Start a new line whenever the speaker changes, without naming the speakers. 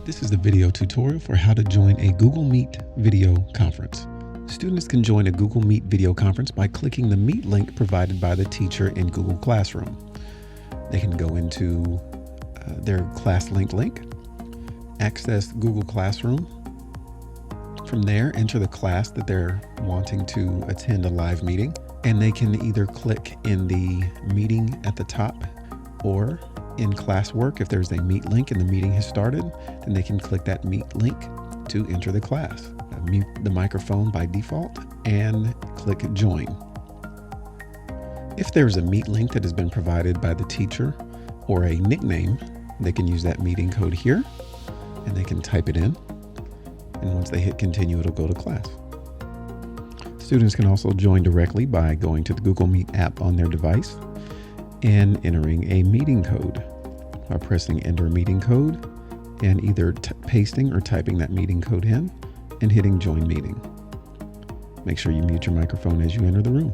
This is the video tutorial for how to join a Google Meet video conference. Students can join a Google Meet video conference by clicking the Meet link provided by the teacher in Google Classroom. They can go into their ClassLink link, access Google Classroom. From there, enter the class that they're wanting to attend a live meeting, and they can either click in the meeting at the top or in classwork. If there's a Meet link and the meeting has started, then they can click that Meet link to enter the class. Mute the microphone by default and click Join. If there's a Meet link that has been provided by the teacher or a nickname, they can use that meeting code here and they can type it in. And once they hit continue, it'll go to class. Students can also join directly by going to the Google Meet app on their device and entering a meeting code by pressing enter meeting code and either pasting or typing that meeting code in and hitting join meeting. Make sure you mute your microphone as you enter the room.